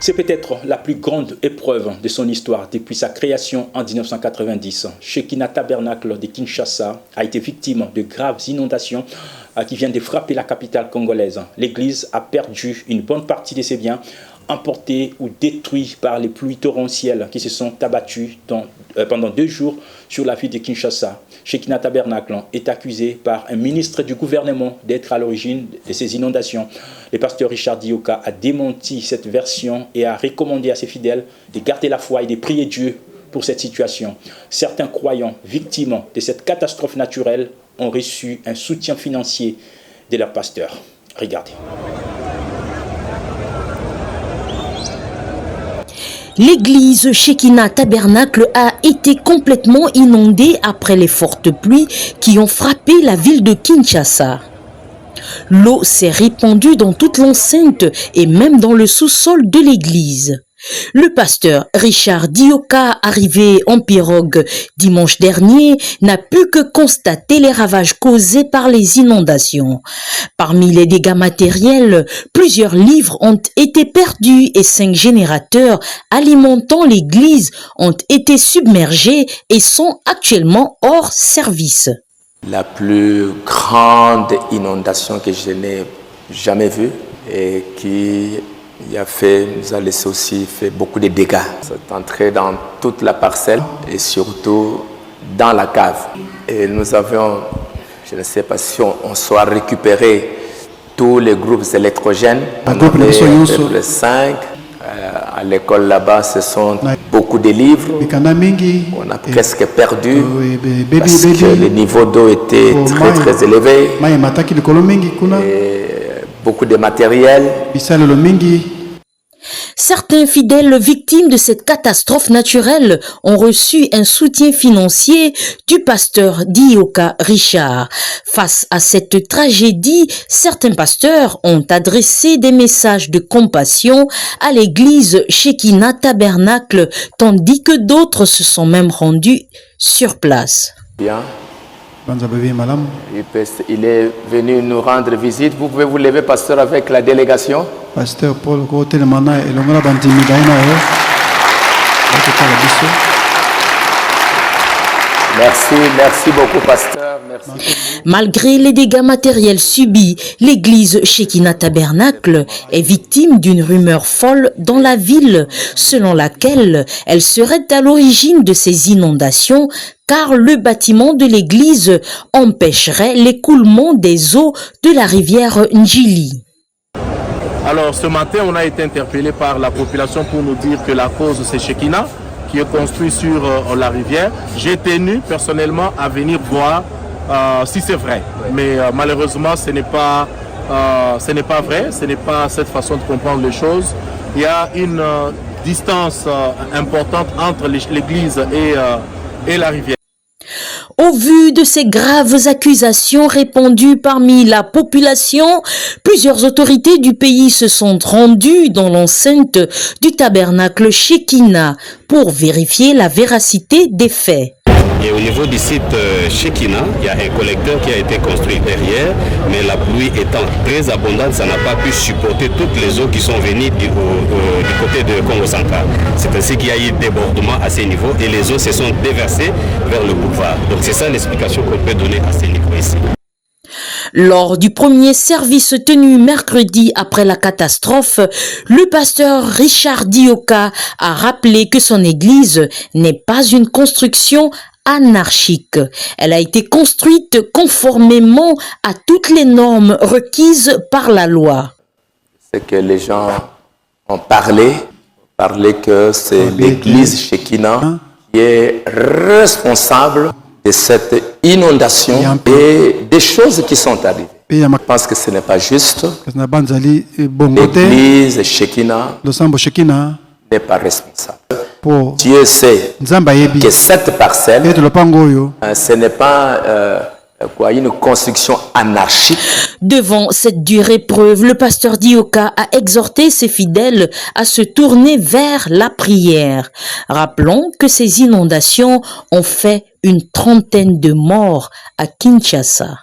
C'est peut-être la plus grande épreuve de son histoire depuis sa création en 1990. Shekinah Tabernacle de Kinshasa a été victime de graves inondations qui viennent de frapper la capitale congolaise. L'église a perdu une bonne partie de ses biens, emportés ou détruits par les pluies torrentielles qui se sont abattues pendant 2 jours sur la ville de Kinshasa. Shekinah Tabernacle est accusé par un ministre du gouvernement d'être à l'origine de ces inondations. Le pasteur Richard Dioka a démenti cette version et a recommandé à ses fidèles de garder la foi et de prier Dieu pour cette situation. Certains croyants victimes de cette catastrophe naturelle ont reçu un soutien financier de leur pasteur. Regardez. L'église Shekinah Tabernacle a été complètement inondée après les fortes pluies qui ont frappé la ville de Kinshasa. L'eau s'est répandue dans toute l'enceinte et même dans le sous-sol de l'église. Le pasteur Richard Dioka, arrivé en pirogue dimanche dernier, n'a pu que constater les ravages causés par les inondations. Parmi les dégâts matériels, plusieurs livres ont été perdus et 5 générateurs alimentant l'église ont été submergés et sont actuellement hors service. La plus grande inondation que je n'ai jamais vue et qui nous a laissé aussi fait beaucoup de dégâts. C'est entré dans toute la parcelle et surtout dans la cave. Et nous avions, je ne sais pas si on soit récupéré tous les groupes électrogènes. On avait les 5. À l'école là-bas, ce sont beaucoup de livres. On a presque perdu parce que le niveau d'eau était très élevé. Et beaucoup de matériel. Certains fidèles victimes de cette catastrophe naturelle ont reçu un soutien financier du pasteur Dioka Richard. Face à cette tragédie, certains pasteurs ont adressé des messages de compassion à l'église Shekinah Tabernacle, tandis que d'autres se sont même rendus sur place. Bien. Il est venu nous rendre visite. Vous pouvez vous lever, pasteur, avec la délégation. Pasteur Paul Kotelemana et l'ongala bandimidaina. Merci beaucoup, pasteur. Merci. Malgré les dégâts matériels subis, l'église Shekinah Tabernacle est victime d'une rumeur folle dans la ville, selon laquelle elle serait à l'origine de ces inondations, car le bâtiment de l'église empêcherait l'écoulement des eaux de la rivière Njili. Alors ce matin, on a été interpellé par la population pour nous dire que la cause c'est Shekinah, qui est construit sur la rivière. J'ai tenu personnellement à venir voir si c'est vrai. Mais malheureusement, ce n'est pas vrai, ce n'est pas cette façon de comprendre les choses. Il y a une distance importante entre l'église et la rivière. Au vu de ces graves accusations répandues parmi la population, plusieurs autorités du pays se sont rendues dans l'enceinte du tabernacle Shekinah pour vérifier la véracité des faits. Et au niveau du site Shekinah, il y a un collecteur qui a été construit derrière, mais la pluie étant très abondante, ça n'a pas pu supporter toutes les eaux qui sont venues du côté de Congo central. C'est ainsi qu'il y a eu débordement à ces niveaux et les eaux se sont déversées vers le boulevard. Donc c'est ça l'explication qu'on peut donner à ces niveaux ici. Lors du premier service tenu mercredi après la catastrophe, le pasteur Richard Dioka a rappelé que son église n'est pas une construction anarchique. Elle a été construite conformément à toutes les normes requises par la loi. C'est que les gens ont parlé que c'est l'église Shekinah qui est responsable de cette inondation et des choses qui sont arrivées. Je pense que ce n'est pas juste. L'église Shekinah n'est pas responsable. Dieu sait que cette parcelle, ce n'est pas une construction anarchique. Devant cette dure épreuve, le pasteur Dioka a exhorté ses fidèles à se tourner vers la prière. Rappelons que ces inondations ont fait une 30aine de morts à Kinshasa.